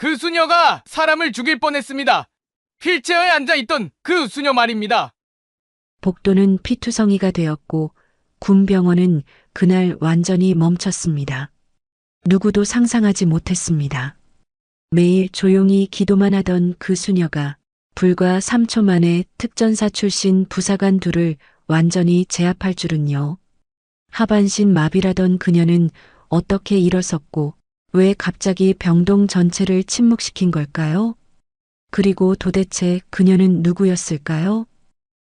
그 수녀가 사람을 죽일 뻔했습니다. 휠체어에 앉아있던 그 수녀 말입니다. 복도는 피투성이가 되었고 군병원은 그날 완전히 멈췄습니다. 누구도 상상하지 못했습니다. 매일 조용히 기도만 하던 그 수녀가 불과 3초 만에 특전사 출신 부사관 둘을 완전히 제압할 줄은요. 하반신 마비라던 그녀는 어떻게 일어섰고 왜 갑자기 병동 전체를 침묵시킨 걸까요? 그리고 도대체 그녀는 누구였을까요?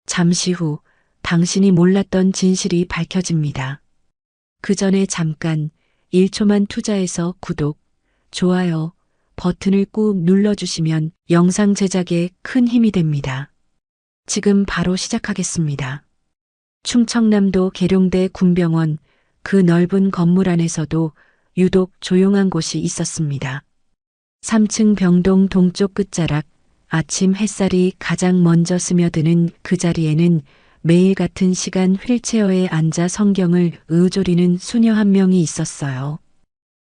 잠시 후 당신이 몰랐던 진실이 밝혀집니다. 그 전에 잠깐 1초만 투자해서 구독, 좋아요 버튼을 꾹 눌러주시면 영상 제작에 큰 힘이 됩니다. 지금 바로 시작하겠습니다. 충청남도 계룡대 군병원 그 넓은 건물 안에서도 유독 조용한 곳이 있었습니다. 3층 병동 동쪽 끝자락 아침 햇살이 가장 먼저 스며드는 그 자리에는 매일 같은 시간 휠체어에 앉아 성경을 의조리는 수녀 한 명이 있었어요.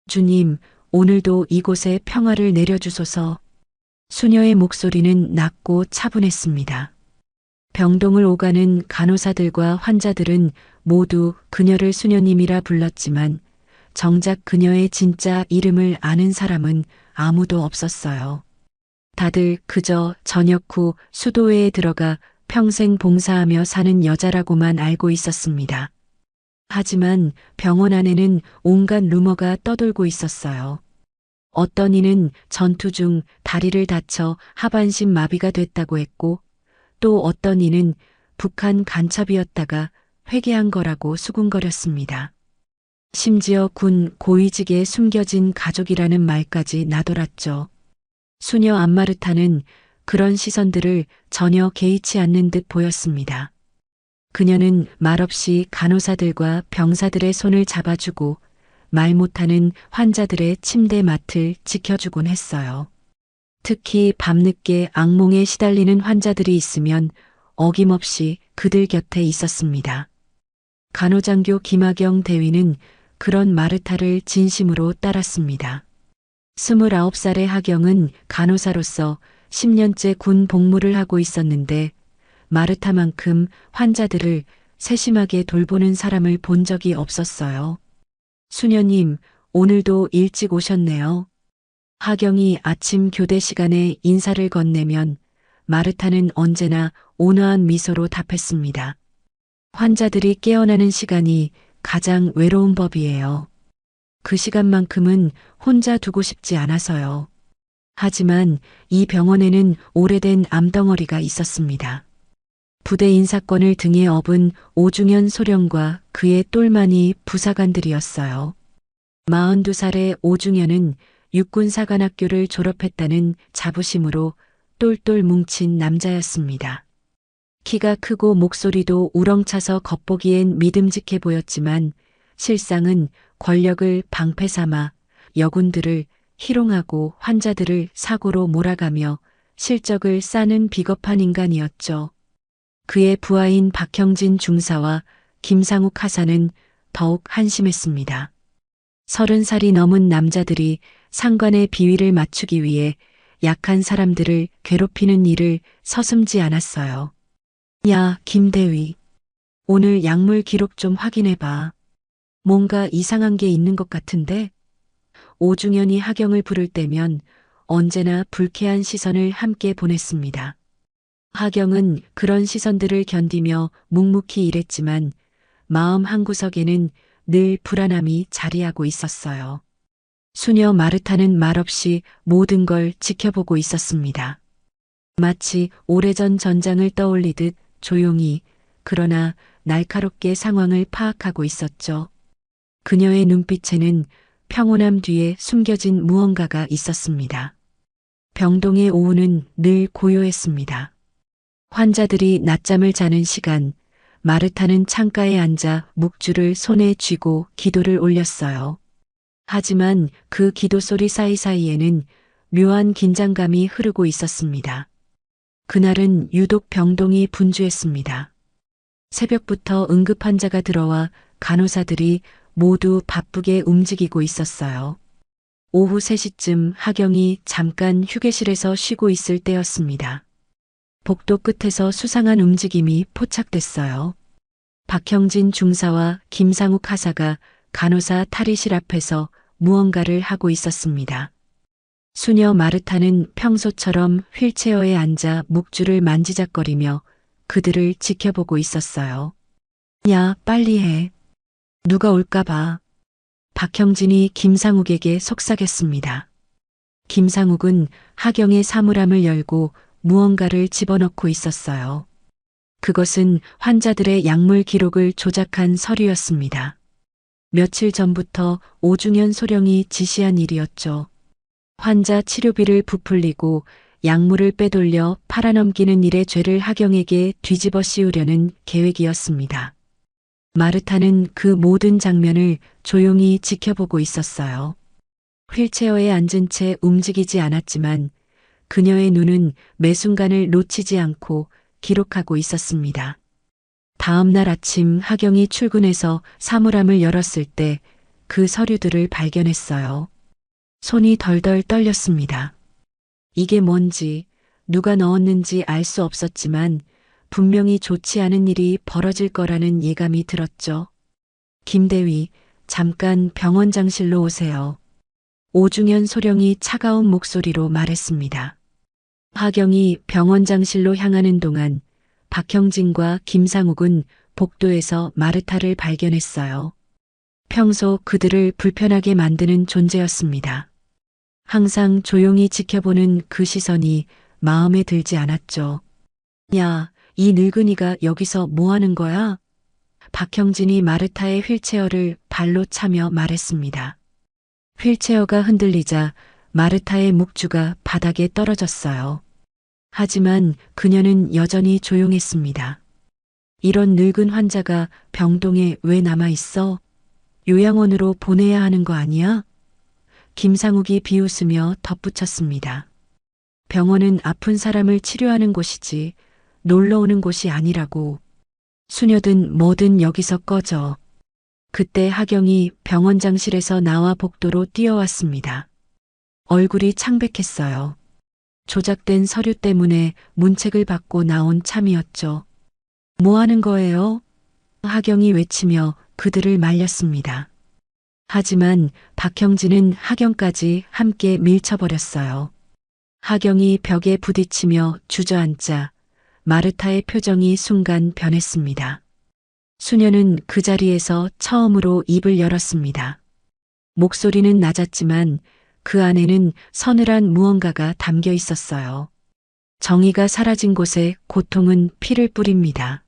주님, 오늘도 이곳에 평화를 내려주소서. 수녀의 목소리는 낮고 차분했습니다. 병동을 오가는 간호사들과 환자들은 모두 그녀를 수녀님이라 불렀지만 정작 그녀의 진짜 이름을 아는 사람은 아무도 없었어요. 다들 그저 저녁 후 수도회에 들어가 평생 봉사하며 사는 여자라고만 알고 있었습니다. 하지만 병원 안에는 온갖 루머가 떠돌고 있었어요. 어떤 이는 전투 중 다리를 다쳐 하반신 마비가 됐다고 했고 또 어떤 이는 북한 간첩이었다가 회개한 거라고 수군거렸습니다. 심지어 군 고위직에 숨겨진 가족이라는 말까지 나돌았죠. 수녀 안마르타는 그런 시선들을 전혀 개의치 않는 듯 보였습니다. 그녀는 말없이 간호사들과 병사들의 손을 잡아주고 말 못하는 환자들의 침대 맡을 지켜주곤 했어요. 특히 밤늦게 악몽에 시달리는 환자들이 있으면 어김없이 그들 곁에 있었습니다. 간호장교 김학영 대위는 그런 마르타를 진심으로 따랐습니다. 29살의 하경은 간호사로서 10년째 군 복무를 하고 있었는데 마르타만큼 환자들을 세심하게 돌보는 사람을 본 적이 없었어요. 수녀님, 오늘도 일찍 오셨네요. 하경이 아침 교대 시간에 인사를 건네면 마르타는 언제나 온화한 미소로 답했습니다. 환자들이 깨어나는 시간이 가장 외로운 법이에요. 그 시간만큼은 혼자 두고 싶지 않아서요. 하지만 이 병원에는 오래된 암덩어리가 있었습니다. 부대 인사권을 등에 업은 오중현 소령과 그의 똘마니 부사관들이었어요. 42살의 오중현은 육군사관학교를 졸업했다는 자부심으로 똘똘 뭉친 남자였습니다. 키가 크고 목소리도 우렁차서 겉보기엔 믿음직해 보였지만 실상은 권력을 방패 삼아 여군들을 희롱하고 환자들을 사고로 몰아가며 실적을 쌓는 비겁한 인간이었죠. 그의 부하인 박형진 중사와 김상욱 하사는 더욱 한심했습니다. 30살이 넘은 남자들이 상관의 비위를 맞추기 위해 약한 사람들을 괴롭히는 일을 서슴지 않았어요. 야, 김대위. 오늘 약물 기록 좀 확인해봐. 뭔가 이상한 게 있는 것 같은데? 오중현이 하경을 부를 때면 언제나 불쾌한 시선을 함께 보냈습니다. 하경은 그런 시선들을 견디며 묵묵히 일했지만 마음 한구석에는 늘 불안함이 자리하고 있었어요. 수녀 마르타는 말없이 모든 걸 지켜보고 있었습니다. 마치 오래전 전장을 떠올리듯 조용히 그러나 날카롭게 상황을 파악하고 있었죠. 그녀의 눈빛에는 평온함 뒤에 숨겨진 무언가가 있었습니다. 병동의 오후는 늘 고요했습니다. 환자들이 낮잠을 자는 시간, 마르타는 창가에 앉아 묵주를 손에 쥐고 기도를 올렸어요. 하지만 그 기도 소리 사이사이에는 묘한 긴장감이 흐르고 있었습니다. 그날은 유독 병동이 분주했습니다. 새벽부터 응급 환자가 들어와 간호사들이 모두 바쁘게 움직이고 있었어요. 오후 3시쯤 하경이 잠깐 휴게실에서 쉬고 있을 때였습니다. 복도 끝에서 수상한 움직임이 포착됐어요. 박형진 중사와 김상욱 하사가 간호사 탈의실 앞에서 무언가를 하고 있었습니다. 수녀 마르타는 평소처럼 휠체어에 앉아 묵주를 만지작거리며 그들을 지켜보고 있었어요. 야, 빨리 해. 누가 올까봐. 박형진이 김상욱에게 속삭였습니다. 김상욱은 하경의 사물함을 열고 무언가를 집어넣고 있었어요. 그것은 환자들의 약물 기록을 조작한 서류였습니다. 며칠 전부터 오중현 소령이 지시한 일이었죠. 환자 치료비를 부풀리고 약물을 빼돌려 팔아넘기는 일의 죄를 하경에게 뒤집어 씌우려는 계획이었습니다. 마르타는 그 모든 장면을 조용히 지켜보고 있었어요. 휠체어에 앉은 채 움직이지 않았지만 그녀의 눈은 매 순간을 놓치지 않고 기록하고 있었습니다. 다음 날 아침 하경이 출근해서 사물함을 열었을 때 그 서류들을 발견했어요. 손이 덜덜 떨렸습니다. 이게 뭔지, 누가 넣었는지 알 수 없었지만 분명히 좋지 않은 일이 벌어질 거라는 예감이 들었죠. 김대위, 잠깐 병원장실로 오세요. 오중현 소령이 차가운 목소리로 말했습니다. 하경이 병원장실로 향하는 동안 박형진과 김상욱은 복도에서 마르타를 발견했어요. 평소 그들을 불편하게 만드는 존재였습니다. 항상 조용히 지켜보는 그 시선이 마음에 들지 않았죠. 야, 이 늙은이가 여기서 뭐 하는 거야? 박형진이 마르타의 휠체어를 발로 차며 말했습니다. 휠체어가 흔들리자 마르타의 묵주가 바닥에 떨어졌어요. 하지만 그녀는 여전히 조용했습니다. 이런 늙은 환자가 병동에 왜 남아있어? 요양원으로 보내야 하는 거 아니야? 김상욱이 비웃으며 덧붙였습니다. 병원은 아픈 사람을 치료하는 곳이지 놀러 오는 곳이 아니라고. 수녀든 뭐든 여기서 꺼져. 그때 하경이 병원장실에서 나와 복도로 뛰어왔습니다. 얼굴이 창백했어요. 조작된 서류 때문에 문책을 받고 나온 참이었죠. 뭐 하는 거예요? 하경이 외치며 그들을 말렸습니다. 하지만 박형진은 하경까지 함께 밀쳐버렸어요. 하경이 벽에 부딪히며 주저앉자 마르타의 표정이 순간 변했습니다. 수녀는 그 자리에서 처음으로 입을 열었습니다. 목소리는 낮았지만 그 안에는 서늘한 무언가가 담겨 있었어요. 정의가 사라진 곳에 고통은 피를 뿌립니다.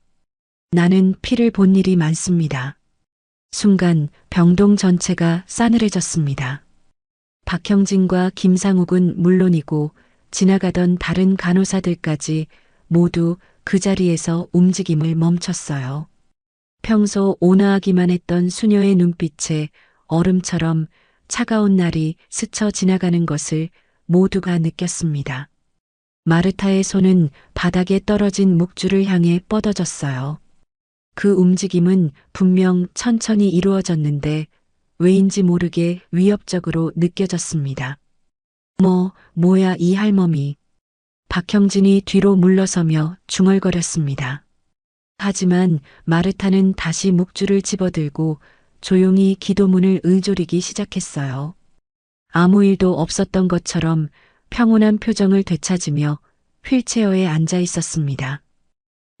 나는 피를 본 일이 많습니다. 순간 병동 전체가 싸늘해졌습니다. 박형진과 김상욱은 물론이고 지나가던 다른 간호사들까지 모두 그 자리에서 움직임을 멈췄어요. 평소 온화하기만 했던 수녀의 눈빛에 얼음처럼 차가운 날이 스쳐 지나가는 것을 모두가 느꼈습니다. 마르타의 손은 바닥에 떨어진 묵주를 향해 뻗어졌어요. 그 움직임은 분명 천천히 이루어졌는데 왜인지 모르게 위협적으로 느껴졌습니다. 뭐야 이 할멈이. 박형진이 뒤로 물러서며 중얼거렸습니다. 하지만 마르타는 다시 묵주를 집어들고 조용히 기도문을 을조리기 시작했어요. 아무 일도 없었던 것처럼 평온한 표정을 되찾으며 휠체어에 앉아 있었습니다.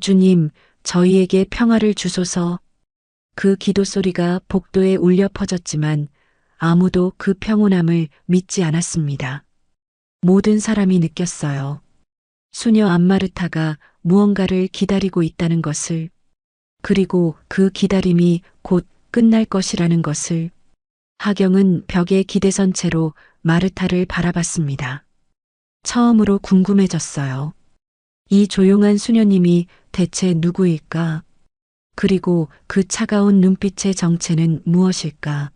주님, 저희에게 평화를 주소서. 그 기도 소리가 복도에 울려 퍼졌지만 아무도 그 평온함을 믿지 않았습니다. 모든 사람이 느꼈어요. 수녀 안마르타가 무언가를 기다리고 있다는 것을, 그리고 그 기다림이 곧 끝날 것이라는 것을. 하경은 벽에 기대선 채로 마르타를 바라봤습니다. 처음으로 궁금해졌어요. 이 조용한 수녀님이 대체 누구일까? 그리고 그 차가운 눈빛의 정체는 무엇일까?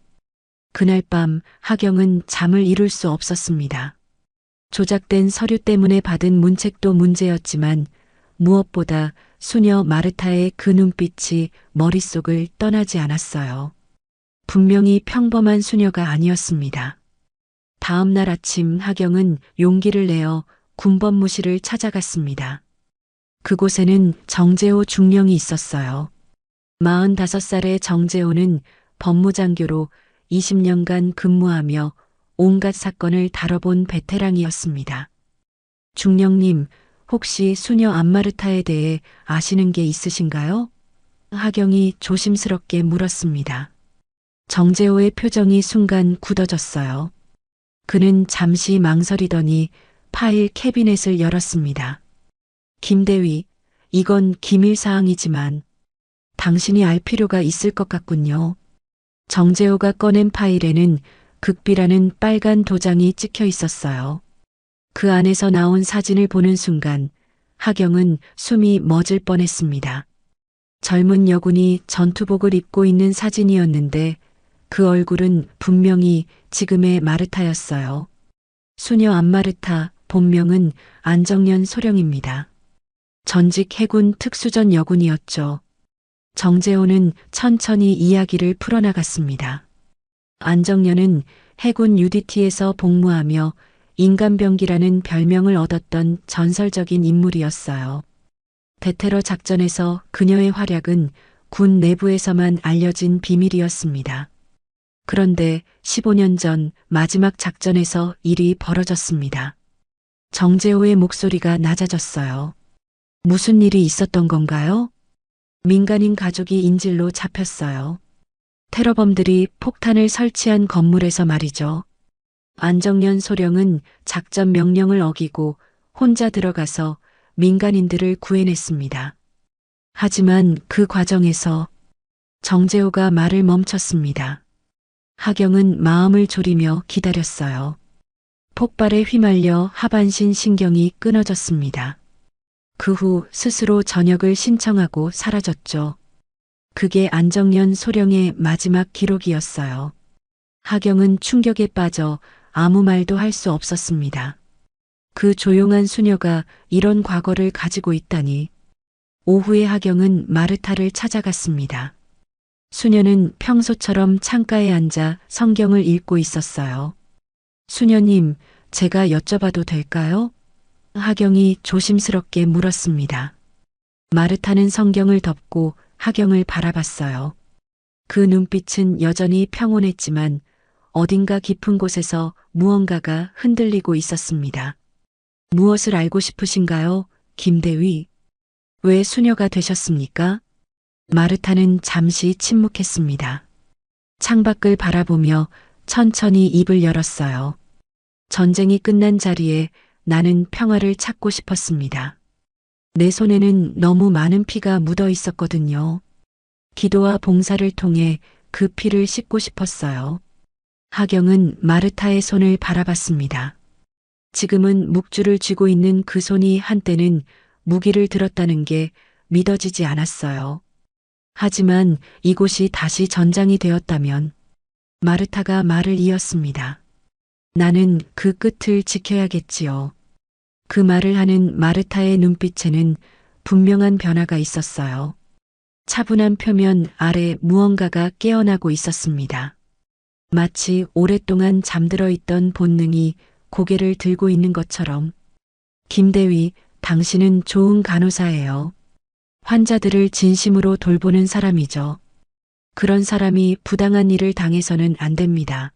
그날 밤 하경은 잠을 이룰 수 없었습니다. 조작된 서류 때문에 받은 문책도 문제였지만 무엇보다 수녀 마르타의 그 눈빛이 머릿속을 떠나지 않았어요. 분명히 평범한 수녀가 아니었습니다. 다음 날 아침 하경은 용기를 내어 군법무실을 찾아갔습니다. 그곳에는 정재호 중령이 있었어요. 45살의 정재호는 법무장교로 20년간 근무하며 온갖 사건을 다뤄본 베테랑이었습니다. 중령님, 혹시 수녀 암마르타에 대해 아시는 게 있으신가요? 하경이 조심스럽게 물었습니다. 정재호의 표정이 순간 굳어졌어요. 그는 잠시 망설이더니 파일 캐비넷을 열었습니다. 김대위, 이건 기밀사항이지만 당신이 알 필요가 있을 것 같군요. 정재호가 꺼낸 파일에는 극비라는 빨간 도장이 찍혀 있었어요. 그 안에서 나온 사진을 보는 순간 하경은 숨이 멎을 뻔했습니다. 젊은 여군이 전투복을 입고 있는 사진이었는데 그 얼굴은 분명히 지금의 마르타였어요. 수녀 안마르타, 본명은 안정년 소령입니다. 전직 해군 특수전 여군이었죠. 정재호는 천천히 이야기를 풀어나갔습니다. 안정년은 해군 UDT에서 복무하며 인간병기라는 별명을 얻었던 전설적인 인물이었어요. 베테러 작전에서 그녀의 활약은 군 내부에서만 알려진 비밀이었습니다. 그런데 15년 전 마지막 작전에서 일이 벌어졌습니다. 정재호의 목소리가 낮아졌어요. 무슨 일이 있었던 건가요? 민간인 가족이 인질로 잡혔어요. 테러범들이 폭탄을 설치한 건물에서 말이죠. 안정년 소령은 작전 명령을 어기고 혼자 들어가서 민간인들을 구해냈습니다. 하지만 그 과정에서 정재호가 말을 멈췄습니다. 하경은 마음을 졸이며 기다렸어요. 폭발에 휘말려 하반신 신경이 끊어졌습니다. 그 후 스스로 전역을 신청하고 사라졌죠. 그게 안정년 소령의 마지막 기록이었어요. 하경은 충격에 빠져 아무 말도 할 수 없었습니다. 그 조용한 수녀가 이런 과거를 가지고 있다니. 오후에 하경은 마르타를 찾아갔습니다. 수녀는 평소처럼 창가에 앉아 성경을 읽고 있었어요. 수녀님, 제가 여쭤봐도 될까요? 하경이 조심스럽게 물었습니다. 마르타는 성경을 덮고 하경을 바라봤어요. 그 눈빛은 여전히 평온했지만 어딘가 깊은 곳에서 무언가가 흔들리고 있었습니다. 무엇을 알고 싶으신가요, 김대위? 왜 수녀가 되셨습니까? 마르타는 잠시 침묵했습니다. 창밖을 바라보며 천천히 입을 열었어요. 전쟁이 끝난 자리에 나는 평화를 찾고 싶었습니다. 내 손에는 너무 많은 피가 묻어 있었거든요. 기도와 봉사를 통해 그 피를 씻고 싶었어요. 하경은 마르타의 손을 바라봤습니다. 지금은 묵주를 쥐고 있는 그 손이 한때는 무기를 들었다는 게 믿어지지 않았어요. 하지만 이곳이 다시 전장이 되었다면 마르타가 말을 이었습니다. 나는 그 끝을 지켜야겠지요. 그 말을 하는 마르타의 눈빛에는 분명한 변화가 있었어요. 차분한 표면 아래 무언가가 깨어나고 있었습니다. 마치 오랫동안 잠들어 있던 본능이 고개를 들고 있는 것처럼. 김대위, 당신은 좋은 간호사예요. 환자들을 진심으로 돌보는 사람이죠. 그런 사람이 부당한 일을 당해서는 안 됩니다.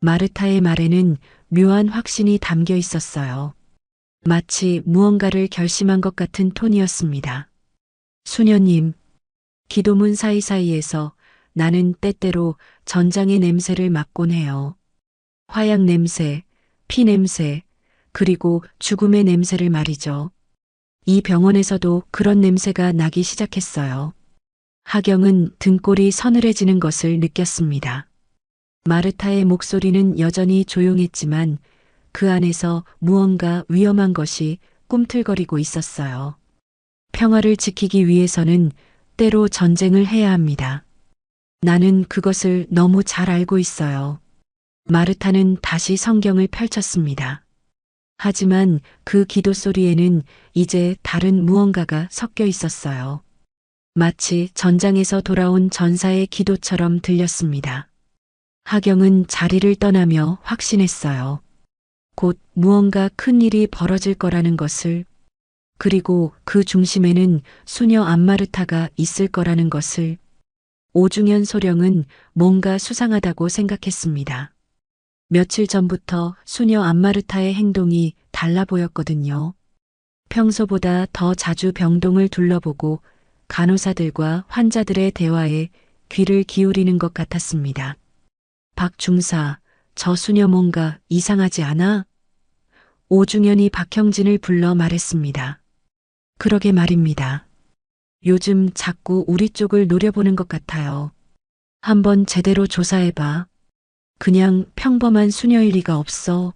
마르타의 말에는 묘한 확신이 담겨 있었어요. 마치 무언가를 결심한 것 같은 톤이었습니다. 수녀님, 기도문 사이사이에서 나는 때때로 전장의 냄새를 맡곤 해요. 화약 냄새, 피 냄새, 그리고 죽음의 냄새를 말이죠. 이 병원에서도 그런 냄새가 나기 시작했어요. 하경은 등골이 서늘해지는 것을 느꼈습니다. 마르타의 목소리는 여전히 조용했지만 그 안에서 무언가 위험한 것이 꿈틀거리고 있었어요. 평화를 지키기 위해서는 때로 전쟁을 해야 합니다. 나는 그것을 너무 잘 알고 있어요. 마르타는 다시 성경을 펼쳤습니다. 하지만 그 기도 소리에는 이제 다른 무언가가 섞여 있었어요. 마치 전장에서 돌아온 전사의 기도처럼 들렸습니다. 하경은 자리를 떠나며 확신했어요. 곧 무언가 큰 일이 벌어질 거라는 것을, 그리고 그 중심에는 수녀 암마르타가 있을 거라는 것을. 오중현 소령은 뭔가 수상하다고 생각했습니다. 며칠 전부터 수녀 암마르타의 행동이 달라 보였거든요. 평소보다 더 자주 병동을 둘러보고 간호사들과 환자들의 대화에 귀를 기울이는 것 같았습니다. 박 중사, 저 수녀 뭔가 이상하지 않아? 오중현이 박형진을 불러 말했습니다. 그러게 말입니다. 요즘 자꾸 우리 쪽을 노려보는 것 같아요. 한번 제대로 조사해봐. 그냥 평범한 수녀일 리가 없어.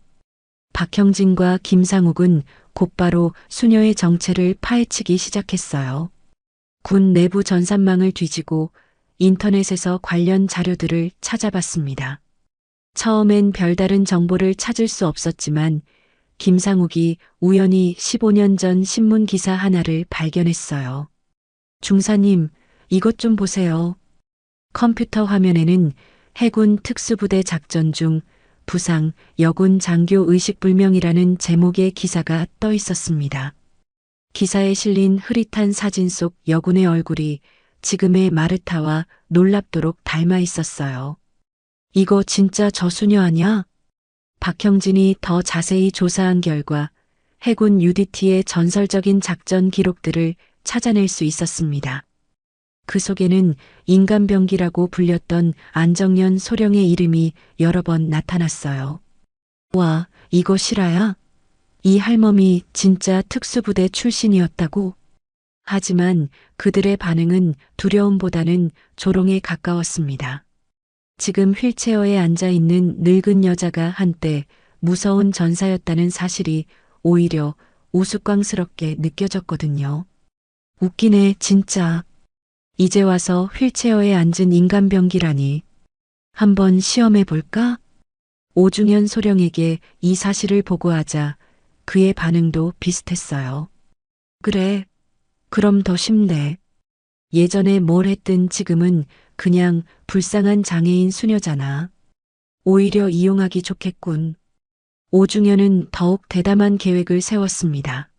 박형진과 김상욱은 곧바로 수녀의 정체를 파헤치기 시작했어요. 군 내부 전산망을 뒤지고 인터넷에서 관련 자료들을 찾아봤습니다. 처음엔 별다른 정보를 찾을 수 없었지만 김상욱이 우연히 15년 전 신문 기사 하나를 발견했어요. 중사님, 이것 좀 보세요. 컴퓨터 화면에는 해군 특수부대 작전 중 부상, 여군 장교 의식불명이라는 제목의 기사가 떠 있었습니다. 기사에 실린 흐릿한 사진 속 여군의 얼굴이 지금의 마르타와 놀랍도록 닮아 있었어요. 이거 진짜 저 수녀 아냐? 박형진이 더 자세히 조사한 결과 해군 UDT의 전설적인 작전 기록들을 찾아낼 수 있었습니다. 그 속에는 인간병기라고 불렸던 안정연 소령의 이름이 여러 번 나타났어요. 와, 이거 실화야? 이 할멈이 진짜 특수부대 출신이었다고? 하지만 그들의 반응은 두려움보다는 조롱에 가까웠습니다. 지금 휠체어에 앉아 있는 늙은 여자가 한때 무서운 전사였다는 사실이 오히려 우스꽝스럽게 느껴졌거든요. 웃기네, 진짜. 이제 와서 휠체어에 앉은 인간병기라니. 한번 시험해 볼까? 오중현 소령에게 이 사실을 보고하자 그의 반응도 비슷했어요. 그래, 그럼 더 쉽네. 예전에 뭘 했든 지금은 그냥 불쌍한 장애인 수녀잖아. 오히려 이용하기 좋겠군. 오중현은 더욱 대담한 계획을 세웠습니다.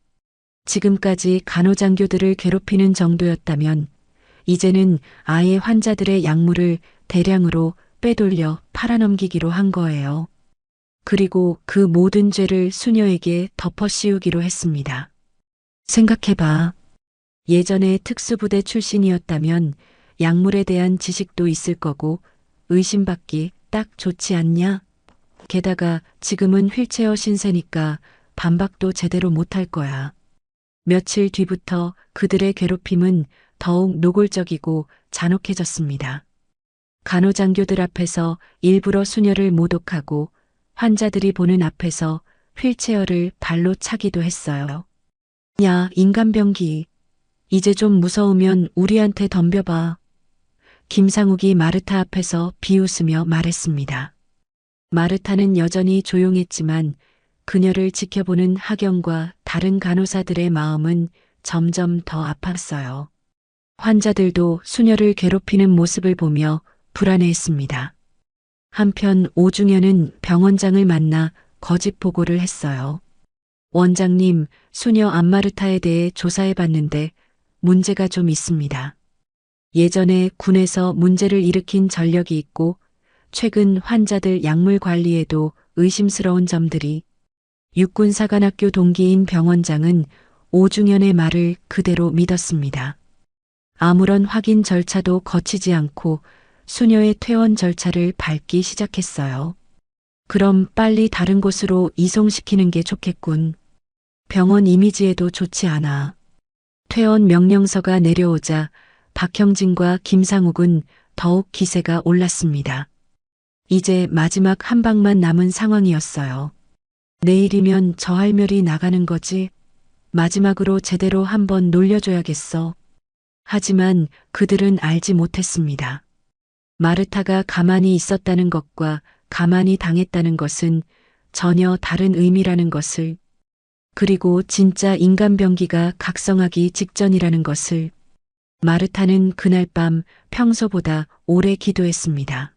지금까지 간호장교들을 괴롭히는 정도였다면 이제는 아예 환자들의 약물을 대량으로 빼돌려 팔아넘기기로 한 거예요. 그리고 그 모든 죄를 수녀에게 덮어씌우기로 했습니다. 생각해봐. 예전에 특수부대 출신이었다면 약물에 대한 지식도 있을 거고 의심받기 딱 좋지 않냐? 게다가 지금은 휠체어 신세니까 반박도 제대로 못할 거야. 며칠 뒤부터 그들의 괴롭힘은 더욱 노골적이고 잔혹해졌습니다. 간호장교들 앞에서 일부러 수녀를 모독하고 환자들이 보는 앞에서 휠체어를 발로 차기도 했어요. 야, 인간병기. 이제 좀 무서우면 우리한테 덤벼봐. 김상욱이 마르타 앞에서 비웃으며 말했습니다. 마르타는 여전히 조용했지만 그녀를 지켜보는 하경과 다른 간호사들의 마음은 점점 더 아팠어요. 환자들도 수녀를 괴롭히는 모습을 보며 불안해했습니다. 한편 오중현은 병원장을 만나 거짓 보고를 했어요. 원장님, 수녀 암마르타에 대해 조사해봤는데 문제가 좀 있습니다. 예전에 군에서 문제를 일으킨 전력이 있고 최근 환자들 약물 관리에도 의심스러운 점들이. 육군사관학교 동기인 병원장은 오중현의 말을 그대로 믿었습니다. 아무런 확인 절차도 거치지 않고 수녀의 퇴원 절차를 밟기 시작했어요. 그럼 빨리 다른 곳으로 이송시키는 게 좋겠군. 병원 이미지에도 좋지 않아. 퇴원 명령서가 내려오자 박형진과 김상욱은 더욱 기세가 올랐습니다. 이제 마지막 한 방만 남은 상황이었어요. 내일이면 저 할멸이 나가는 거지. 마지막으로 제대로 한번 놀려줘야겠어. 하지만 그들은 알지 못했습니다. 마르타가 가만히 있었다는 것과 가만히 당했다는 것은 전혀 다른 의미라는 것을, 그리고 진짜 인간병기가 각성하기 직전이라는 것을. 마르타는 그날 밤 평소보다 오래 기도했습니다.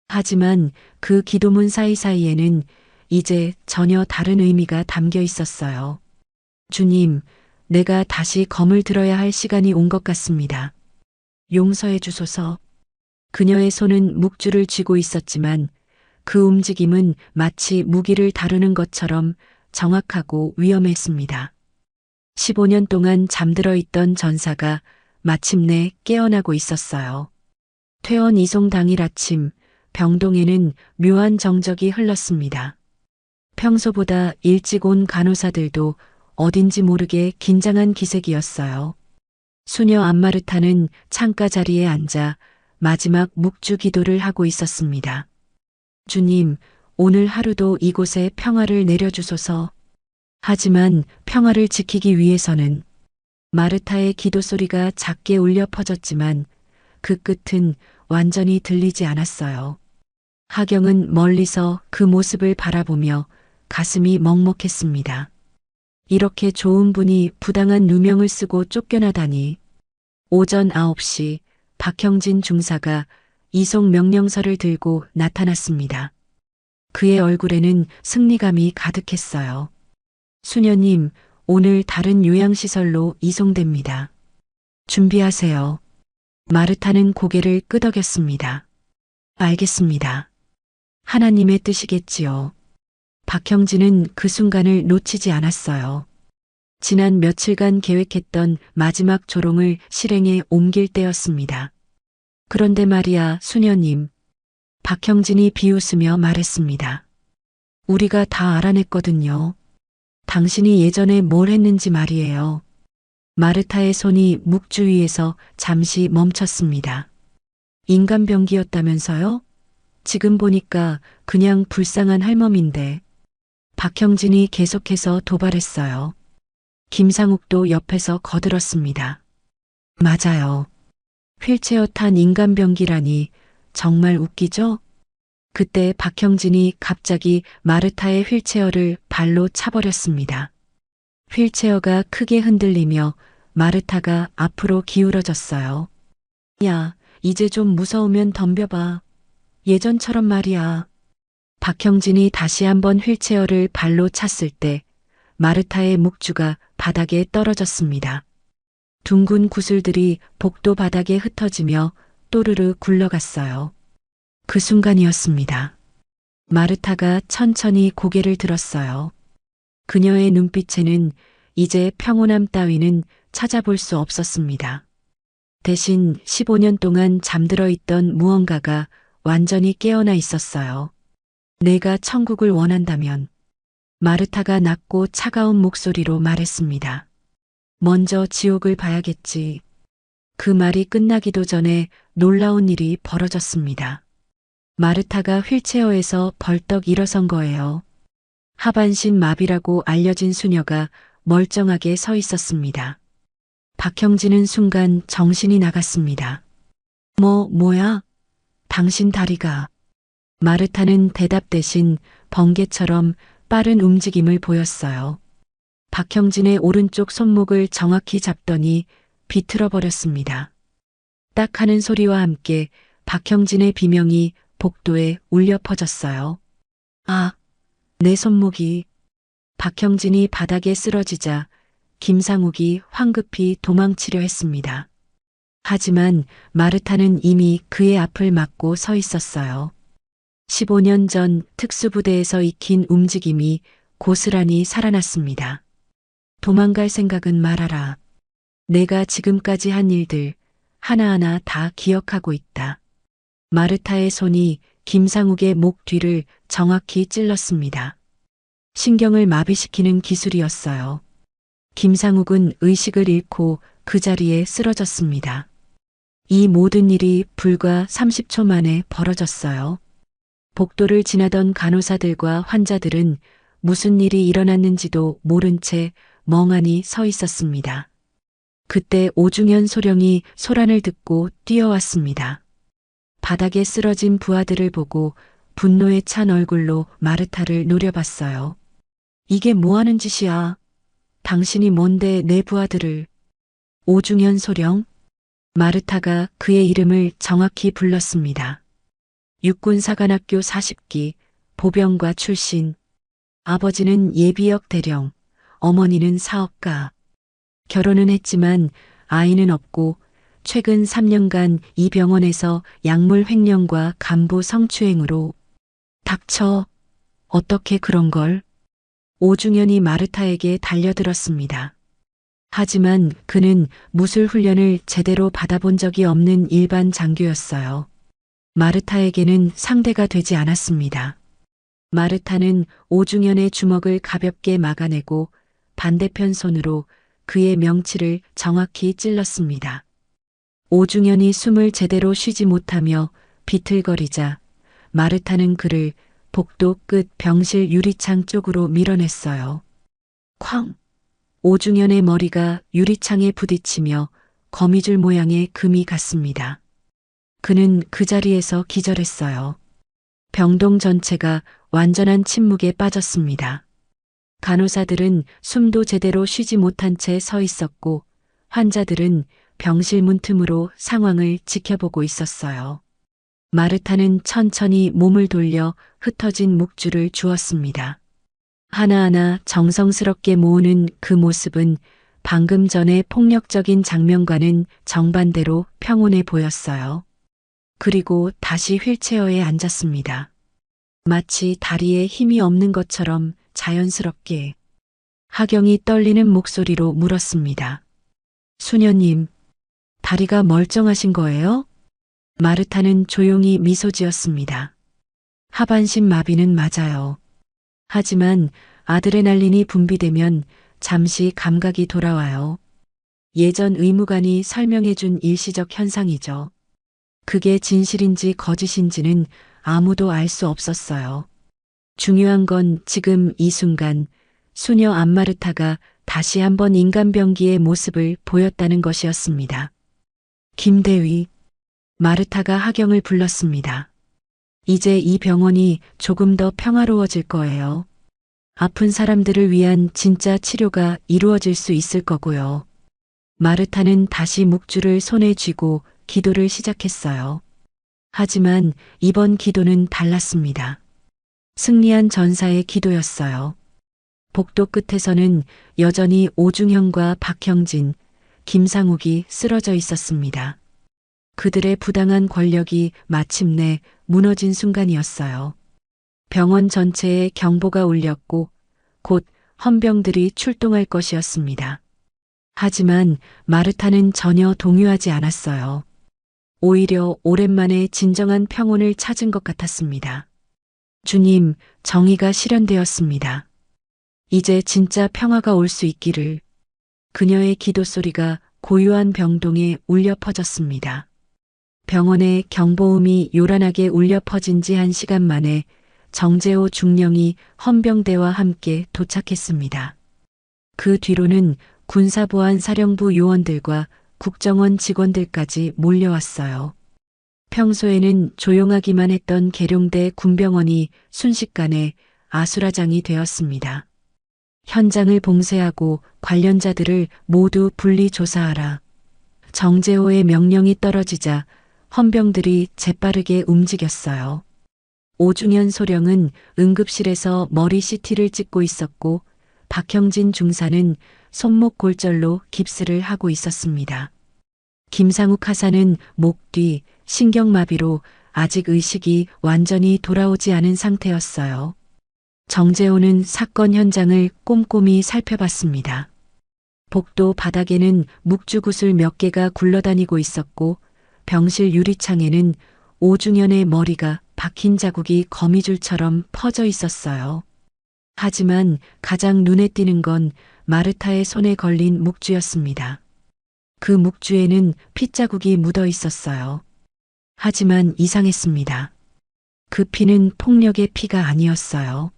하지만 그 기도문 사이사이에는 이제 전혀 다른 의미가 담겨 있었어요. 주님, 내가 다시 검을 들어야 할 시간이 온 것 같습니다. 용서해 주소서. 그녀의 손은 묵주를 쥐고 있었지만 그 움직임은 마치 무기를 다루는 것처럼 정확하고 위험했습니다. 15년 동안 잠들어 있던 전사가 마침내 깨어나고 있었어요. 퇴원 이송 당일 아침, 병동에는 묘한 정적이 흘렀습니다. 평소보다 일찍 온 간호사들도 어딘지 모르게 긴장한 기색이었어요. 수녀 안마르타는 창가 자리에 앉아 마지막 묵주 기도를 하고 있었습니다. 주님, 오늘 하루도 이곳에 평화를 내려주소서. 하지만 평화를 지키기 위해서는 마르타의 기도 소리가 작게 울려 퍼졌지만 그 끝은 완전히 들리지 않았어요. 하경은 멀리서 그 모습을 바라보며 가슴이 먹먹했습니다. 이렇게 좋은 분이 부당한 누명을 쓰고 쫓겨나다니. 오전 9시 박형진 중사가 이송 명령서를 들고 나타났습니다. 그의 얼굴에는 승리감이 가득했어요. 수녀님, 오늘 다른 요양시설로 이송됩니다. 준비하세요. 마르타는 고개를 끄덕였습니다. 알겠습니다. 하나님의 뜻이겠지요. 박형진은 그 순간을 놓치지 않았어요. 지난 며칠간 계획했던 마지막 조롱을 실행에 옮길 때였습니다. 그런데 말이야, 수녀님. 박형진이 비웃으며 말했습니다. 우리가 다 알아냈거든요. 당신이 예전에 뭘 했는지 말이에요. 마르타의 손이 묵주 위에서 잠시 멈췄습니다. 인간병기였다면서요? 지금 보니까 그냥 불쌍한 할멈인데. 박형진이 계속해서 도발했어요. 김상욱도 옆에서 거들었습니다. 맞아요. 휠체어 탄 인간병기라니 정말 웃기죠? 그때 박형진이 갑자기 마르타의 휠체어를 발로 차버렸습니다. 휠체어가 크게 흔들리며 마르타가 앞으로 기울어졌어요. 야, 이제 좀 무서우면 덤벼봐. 예전처럼 말이야. 박형진이 다시 한번 휠체어를 발로 찼을 때 마르타의 묵주가 바닥에 떨어졌습니다. 둥근 구슬들이 복도 바닥에 흩어지며 또르르 굴러갔어요. 그 순간이었습니다. 마르타가 천천히 고개를 들었어요. 그녀의 눈빛에는 이제 평온함 따위는 찾아볼 수 없었습니다. 대신 15년 동안 잠들어 있던 무언가가 완전히 깨어나 있었어요. 내가 천국을 원한다면. 마르타가 낮고 차가운 목소리로 말했습니다. 먼저 지옥을 봐야겠지. 그 말이 끝나기도 전에 놀라운 일이 벌어졌습니다. 마르타가 휠체어에서 벌떡 일어선 거예요. 하반신 마비라고 알려진 수녀가 멀쩡하게 서 있었습니다. 박형진은 순간 정신이 나갔습니다. 뭐야? 당신 다리가. 마르타는 대답 대신 번개처럼 빠른 움직임을 보였어요. 박형진의 오른쪽 손목을 정확히 잡더니 비틀어 버렸습니다. 딱 하는 소리와 함께 박형진의 비명이 복도에 울려 퍼졌어요. 아, 내 손목이. 박형진이 바닥에 쓰러지자 김상욱이 황급히 도망치려 했습니다. 하지만 마르타는 이미 그의 앞을 막고 서 있었어요. 15년 전 특수부대에서 익힌 움직임이 고스란히 살아났습니다. 도망갈 생각은 말아라. 내가 지금까지 한 일들 하나하나 다 기억하고 있다. 마르타의 손이 김상욱의 목 뒤를 정확히 찔렀습니다. 신경을 마비시키는 기술이었어요. 김상욱은 의식을 잃고 그 자리에 쓰러졌습니다. 이 모든 일이 불과 30초 만에 벌어졌어요. 복도를 지나던 간호사들과 환자들은 무슨 일이 일어났는지도 모른 채 멍하니 서 있었습니다. 그때 오중현 소령이 소란을 듣고 뛰어왔습니다. 바닥에 쓰러진 부하들을 보고 분노에 찬 얼굴로 마르타를 노려봤어요. 이게 뭐 하는 짓이야? 당신이 뭔데 내 부하들을. 오중현 소령? 마르타가 그의 이름을 정확히 불렀습니다. 육군사관학교 40기, 보병과 출신. 아버지는 예비역 대령, 어머니는 사업가. 결혼은 했지만 아이는 없고 최근 3년간 이 병원에서 약물 횡령과 간부 성추행으로. 닥쳐. 어떻게 그런 걸? 오중현이 마르타에게 달려들었습니다. 하지만 그는 무술 훈련을 제대로 받아본 적이 없는 일반 장교였어요. 마르타에게는 상대가 되지 않았습니다. 마르타는 오중현의 주먹을 가볍게 막아내고 반대편 손으로 그의 명치를 정확히 찔렀습니다. 오중현이 숨을 제대로 쉬지 못하며 비틀거리자 마르타는 그를 복도 끝 병실 유리창 쪽으로 밀어냈어요. 쾅! 오중현의 머리가 유리창에 부딪히며 거미줄 모양의 금이 갔습니다. 그는 그 자리에서 기절했어요. 병동 전체가 완전한 침묵에 빠졌습니다. 간호사들은 숨도 제대로 쉬지 못한 채 서 있었고 환자들은 병실 문틈으로 상황을 지켜보고 있었어요. 마르타는 천천히 몸을 돌려 흩어진 묵주를 주었습니다. 하나하나 정성스럽게 모으는 그 모습은 방금 전의 폭력적인 장면과는 정반대로 평온해 보였어요. 그리고 다시 휠체어에 앉았습니다. 마치 다리에 힘이 없는 것처럼 자연스럽게. 하경이 떨리는 목소리로 물었습니다. 수녀님, 다리가 멀쩡하신 거예요? 마르타는 조용히 미소 지었습니다. 하반신 마비는 맞아요. 하지만 아드레날린이 분비되면 잠시 감각이 돌아와요. 예전 의무관이 설명해준 일시적 현상이죠. 그게 진실인지 거짓인지는 아무도 알 수 없었어요. 중요한 건 지금 이 순간 수녀 안마르타가 다시 한번 인간병기의 모습을 보였다는 것이었습니다. 김대위, 마르타가 하경을 불렀습니다. 이제 이 병원이 조금 더 평화로워질 거예요. 아픈 사람들을 위한 진짜 치료가 이루어질 수 있을 거고요. 마르타는 다시 묵주를 손에 쥐고 기도를 시작했어요. 하지만 이번 기도는 달랐습니다. 승리한 전사의 기도였어요. 복도 끝에서는 여전히 오중현과 박형진, 김상욱이 쓰러져 있었습니다. 그들의 부당한 권력이 마침내 무너진 순간이었어요. 병원 전체에 경보가 울렸고 곧 헌병들이 출동할 것이었습니다. 하지만 마르타는 전혀 동요하지 않았어요. 오히려 오랜만에 진정한 평온을 찾은 것 같았습니다. 주님, 정의가 실현되었습니다. 이제 진짜 평화가 올 수 있기를. 그녀의 기도 소리가 고요한 병동에 울려 퍼졌습니다. 병원의 경보음이 요란하게 울려 퍼진 지 1시간 만에 정재호 중령이 헌병대와 함께 도착했습니다. 그 뒤로는 군사보안사령부 요원들과 국정원 직원들까지 몰려왔어요. 평소에는 조용하기만 했던 계룡대 군병원이 순식간에 아수라장이 되었습니다. 현장을 봉쇄하고 관련자들을 모두 분리 조사하라. 정재호의 명령이 떨어지자 헌병들이 재빠르게 움직였어요. 오중현 소령은 응급실에서 머리 CT를 찍고 있었고 박형진 중사는 손목 골절로 깁스를 하고 있었습니다. 김상욱 하사는 목 뒤 신경마비로 아직 의식이 완전히 돌아오지 않은 상태였어요. 정재호는 사건 현장을 꼼꼼히 살펴봤습니다. 복도 바닥에는 묵주구슬 몇 개가 굴러다니고 있었고 병실 유리창에는 오중현의 머리가 박힌 자국이 거미줄처럼 퍼져 있었어요. 하지만 가장 눈에 띄는 건 마르타의 손에 걸린 묵주였습니다. 그 묵주에는 핏자국이 묻어 있었어요. 하지만 이상했습니다. 그 피는 폭력의 피가 아니었어요.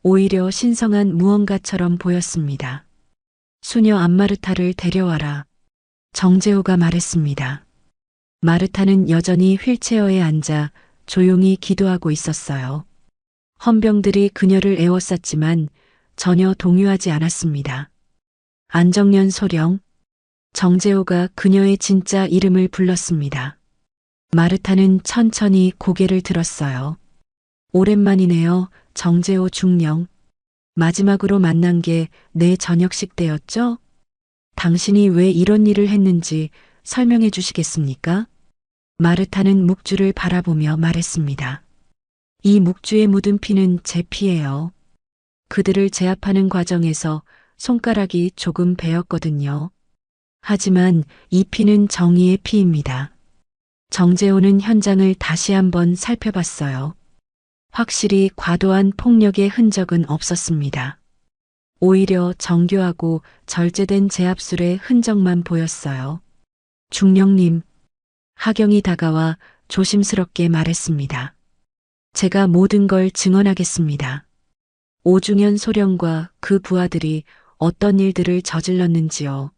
오히려 신성한 무언가처럼 보였습니다. 수녀 안마르타를 데려와라. 정재호가 말했습니다. 마르타는 여전히 휠체어에 앉아 조용히 기도하고 있었어요. 헌병들이 그녀를 에워쌌지만 전혀 동요하지 않았습니다. 안정년 소령, 정재호가 그녀의 진짜 이름을 불렀습니다. 마르타는 천천히 고개를 들었어요. 오랜만이네요, 정재호 중령. 마지막으로 만난 게 내 저녁식 때였죠? 당신이 왜 이런 일을 했는지 설명해 주시겠습니까? 마르타는 묵주를 바라보며 말했습니다. 이 묵주에 묻은 피는 제 피예요. 그들을 제압하는 과정에서 손가락이 조금 베었거든요. 하지만 이 피는 정의의 피입니다. 정재호는 현장을 다시 한번 살펴봤어요. 확실히 과도한 폭력의 흔적은 없었습니다. 오히려 정교하고 절제된 제압술의 흔적만 보였어요. 중령님, 하경이 다가와 조심스럽게 말했습니다. 제가 모든 걸 증언하겠습니다. 오중현 소령과 그 부하들이 어떤 일들을 저질렀는지요.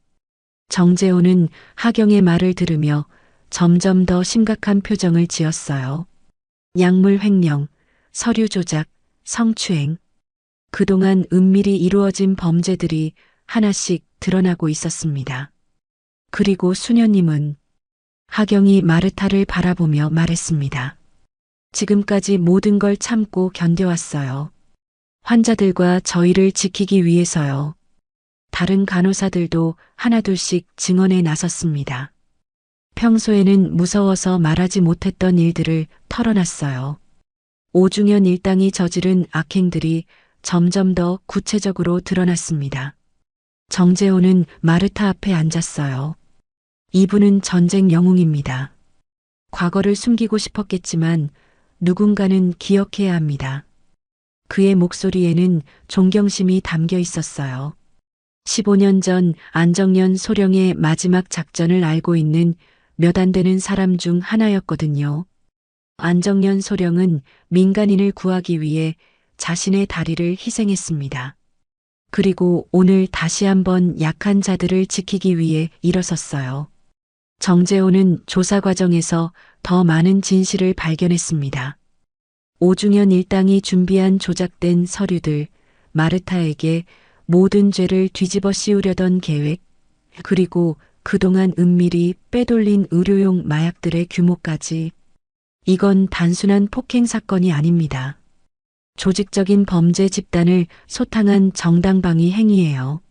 정재호는 하경의 말을 들으며 점점 더 심각한 표정을 지었어요. 약물 횡령, 서류 조작, 성추행. 그동안 은밀히 이루어진 범죄들이 하나씩 드러나고 있었습니다. 그리고 수녀님은 하경이 마르타를 바라보며 말했습니다. 지금까지 모든 걸 참고 견뎌왔어요. 환자들과 저희를 지키기 위해서요. 다른 간호사들도 하나둘씩 증언에 나섰습니다. 평소에는 무서워서 말하지 못했던 일들을 털어놨어요. 오중현 일당이 저지른 악행들이 점점 더 구체적으로 드러났습니다. 정재호는 마르타 앞에 앉았어요. 이분은 전쟁 영웅입니다. 과거를 숨기고 싶었겠지만 누군가는 기억해야 합니다. 그의 목소리에는 존경심이 담겨 있었어요. 15년 전 안정년 소령의 마지막 작전을 알고 있는 몇 안 되는 사람 중 하나였거든요. 안정년 소령은 민간인을 구하기 위해 자신의 다리를 희생했습니다. 그리고 오늘 다시 한번 약한 자들을 지키기 위해 일어섰어요. 정재호는 조사 과정에서 더 많은 진실을 발견했습니다. 오중현 일당이 준비한 조작된 서류들, 마르타에게 모든 죄를 뒤집어 씌우려던 계획, 그리고 그동안 은밀히 빼돌린 의료용 마약들의 규모까지. 이건 단순한 폭행 사건이 아닙니다. 조직적인 범죄 집단을 소탕한 정당방위 행위예요.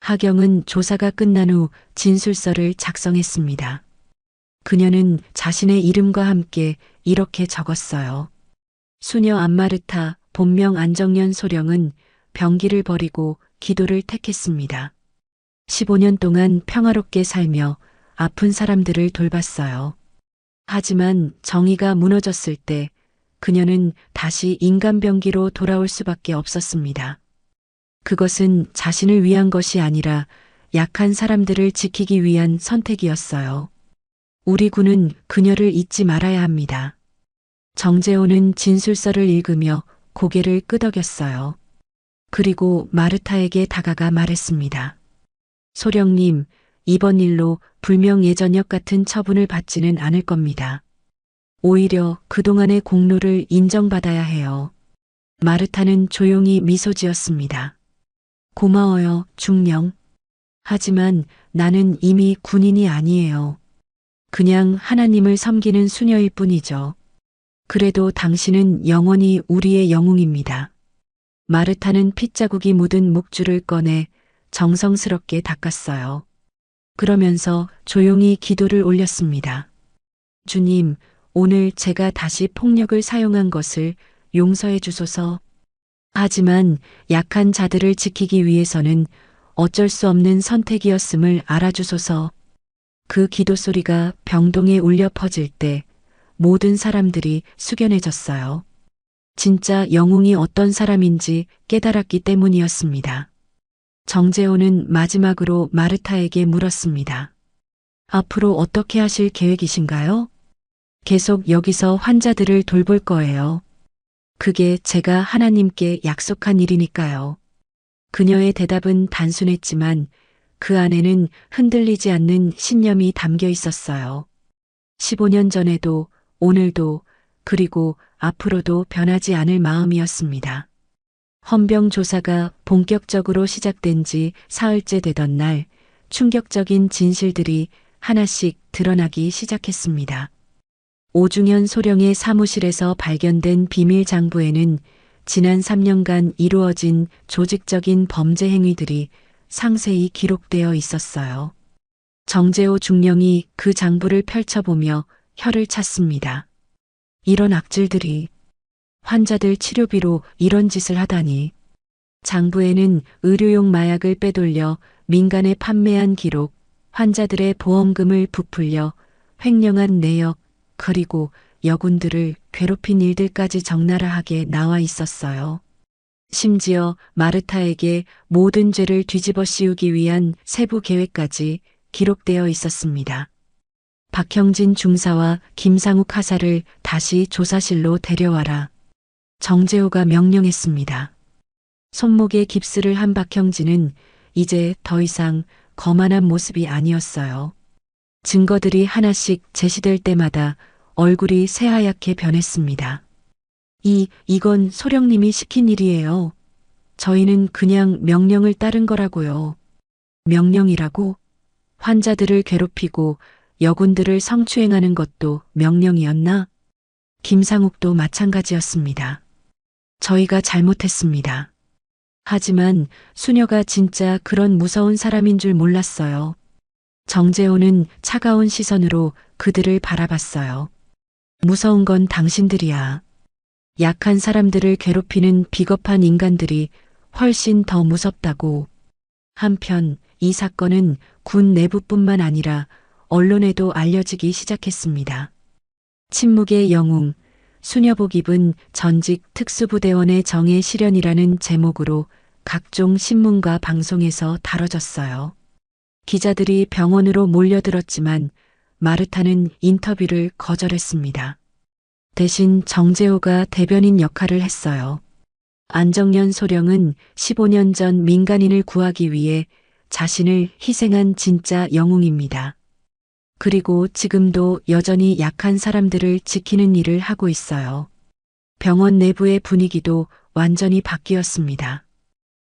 하경은 조사가 끝난 후 진술서를 작성했습니다. 그녀는 자신의 이름과 함께 이렇게 적었어요. 수녀 안마르타, 본명 안정년 소령은 병기를 버리고 기도를 택했습니다. 15년 동안 평화롭게 살며 아픈 사람들을 돌봤어요. 하지만 정의가 무너졌을 때 그녀는 다시 인간병기로 돌아올 수밖에 없었습니다. 그것은 자신을 위한 것이 아니라 약한 사람들을 지키기 위한 선택이었어요. 우리 군은 그녀를 잊지 말아야 합니다. 정재호는 진술서를 읽으며 고개를 끄덕였어요. 그리고 마르타에게 다가가 말했습니다. 소령님, 이번 일로 불명 예전역 같은 처분을 받지는 않을 겁니다. 오히려 그동안의 공로를 인정받아야 해요. 마르타는 조용히 미소 지었습니다. 고마워요, 중령. 하지만 나는 이미 군인이 아니에요. 그냥 하나님을 섬기는 수녀일 뿐이죠. 그래도 당신은 영원히 우리의 영웅입니다. 마르타는 핏자국이 묻은 묵주를 꺼내 정성스럽게 닦았어요. 그러면서 조용히 기도를 올렸습니다. 주님, 오늘 제가 다시 폭력을 사용한 것을 용서해 주소서. 하지만 약한 자들을 지키기 위해서는 어쩔 수 없는 선택이었음을 알아주소서. 그 기도 소리가 병동에 울려 퍼질 때 모든 사람들이 숙연해졌어요. 진짜 영웅이 어떤 사람인지 깨달았기 때문이었습니다. 정재호는 마지막으로 마르타에게 물었습니다. 앞으로 어떻게 하실 계획이신가요? 계속 여기서 환자들을 돌볼 거예요. 그게 제가 하나님께 약속한 일이니까요. 그녀의 대답은 단순했지만 그 안에는 흔들리지 않는 신념이 담겨 있었어요. 15년 전에도 오늘도 그리고 앞으로도 변하지 않을 마음이었습니다. 헌병 조사가 본격적으로 시작된 지 사흘째 되던 날 충격적인 진실들이 하나씩 드러나기 시작했습니다. 오중현 소령의 사무실에서 발견된 비밀 장부에는 지난 3년간 이루어진 조직적인 범죄 행위들이 상세히 기록되어 있었어요. 정재호 중령이 그 장부를 펼쳐보며 혀를 찼습니다. 이런 악질들이 환자들 치료비로 이런 짓을 하다니. 장부에는 의료용 마약을 빼돌려 민간에 판매한 기록, 환자들의 보험금을 부풀려 횡령한 내역, 그리고 여군들을 괴롭힌 일들까지 적나라하게 나와 있었어요. 심지어 마르타에게 모든 죄를 뒤집어 씌우기 위한 세부 계획까지 기록되어 있었습니다. 박형진 중사와 김상욱 하사를 다시 조사실로 데려와라. 정재호가 명령했습니다. 손목에 깁스를 한 박형진은 이제 더 이상 거만한 모습이 아니었어요. 증거들이 하나씩 제시될 때마다 얼굴이 새하얗게 변했습니다. 이건 소령님이 시킨 일이에요. 저희는 그냥 명령을 따른 거라고요. 명령이라고? 환자들을 괴롭히고 여군들을 성추행하는 것도 명령이었나? 김상욱도 마찬가지였습니다. 저희가 잘못했습니다. 하지만 수녀가 진짜 그런 무서운 사람인 줄 몰랐어요. 정재호는 차가운 시선으로 그들을 바라봤어요. 무서운 건 당신들이야. 약한 사람들을 괴롭히는 비겁한 인간들이 훨씬 더 무섭다고. 한편 이 사건은 군 내부뿐만 아니라 언론에도 알려지기 시작했습니다. 침묵의 영웅, 수녀복 입은 전직 특수부대원의 정의 실현이라는 제목으로 각종 신문과 방송에서 다뤄졌어요. 기자들이 병원으로 몰려들었지만 마르타는 인터뷰를 거절했습니다. 대신 정재호가 대변인 역할을 했어요. 안정년 소령은 15년 전 민간인을 구하기 위해 자신을 희생한 진짜 영웅입니다. 그리고 지금도 여전히 약한 사람들을 지키는 일을 하고 있어요. 병원 내부의 분위기도 완전히 바뀌었습니다.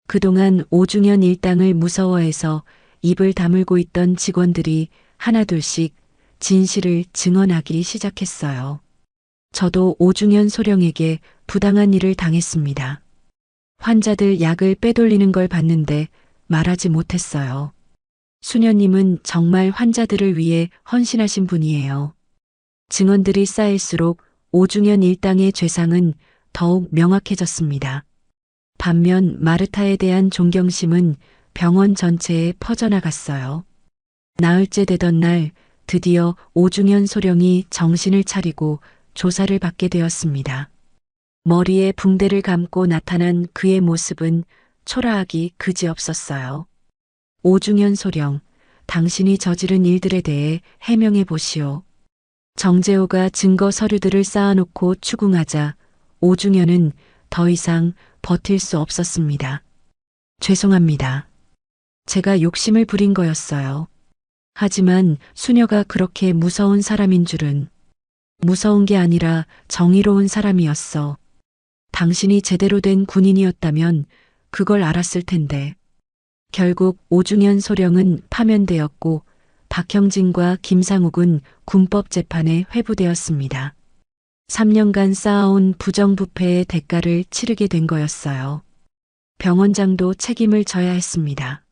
그동안 오중현 일당을 무서워해서 입을 다물고 있던 직원들이 하나둘씩 진실을 증언하기 시작했어요. 저도 오중현 소령에게 부당한 일을 당했습니다. 환자들 약을 빼돌리는 걸 봤는데 말하지 못했어요. 수녀님은 정말 환자들을 위해 헌신하신 분이에요. 증언들이 쌓일수록 오중현 일당의 죄상은 더욱 명확해졌습니다. 반면 마르타에 대한 존경심은 병원 전체에 퍼져나갔어요. 나흘째 되던 날 드디어 오중현 소령이 정신을 차리고 조사를 받게 되었습니다. 머리에 붕대를 감고 나타난 그의 모습은 초라하기 그지없었어요. 오중현 소령, 당신이 저지른 일들에 대해 해명해 보시오. 정재호가 증거 서류들을 쌓아놓고 추궁하자 오중현은 더 이상 버틸 수 없었습니다. 죄송합니다. 제가 욕심을 부린 거였어요. 하지만 수녀가 그렇게 무서운 사람인 줄은. 무서운 게 아니라 정의로운 사람이었어. 당신이 제대로 된 군인이었다면 그걸 알았을 텐데. 결국 오중현 소령은 파면되었고 박형진과 김상욱은 군법재판에 회부되었습니다. 3년간 쌓아온 부정부패의 대가를 치르게 된 거였어요. 병원장도 책임을 져야 했습니다.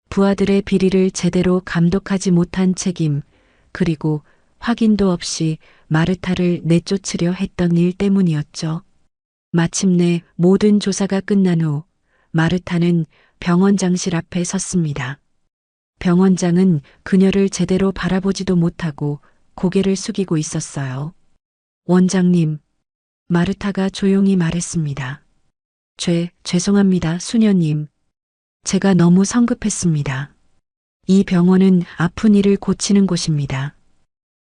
부하들의 비리를 제대로 감독하지 못한 책임, 그리고 확인도 없이 마르타를 내쫓으려 했던 일 때문이었죠. 마침내 모든 조사가 끝난 후 마르타는 병원장실 앞에 섰습니다. 병원장은 그녀를 제대로 바라보지도 못하고 고개를 숙이고 있었어요. 원장님, 마르타가 조용히 말했습니다. 죄송합니다, 수녀님. 제가 너무 성급했습니다. 이 병원은 아픈 이를 고치는 곳입니다.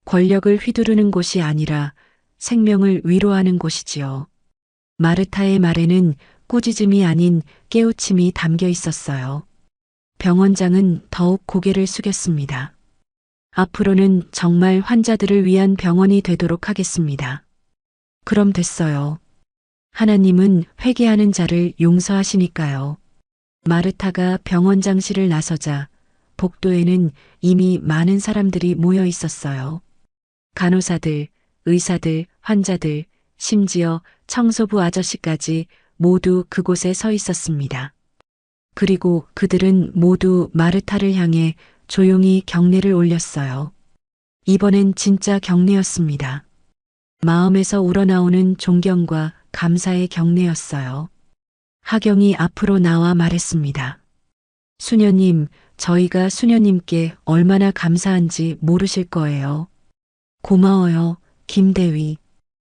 권력을 휘두르는 곳이 아니라 생명을 위로하는 곳이지요. 마르타의 말에는 꾸짖음이 아닌 깨우침이 담겨 있었어요. 병원장은 더욱 고개를 숙였습니다. 앞으로는 정말 환자들을 위한 병원이 되도록 하겠습니다. 그럼 됐어요. 하나님은 회개하는 자를 용서하시니까요. 마르타가 병원장실을 나서자 복도에는 이미 많은 사람들이 모여 있었어요. 간호사들, 의사들, 환자들, 심지어 청소부 아저씨까지 모두 그곳에 서 있었습니다. 그리고 그들은 모두 마르타를 향해 조용히 경례를 올렸어요. 이번엔 진짜 경례였습니다. 마음에서 우러나오는 존경과 감사의 경례였어요. 하경이 앞으로 나와 말했습니다. 수녀님, 저희가 수녀님께 얼마나 감사한지 모르실 거예요. 고마워요, 김대위.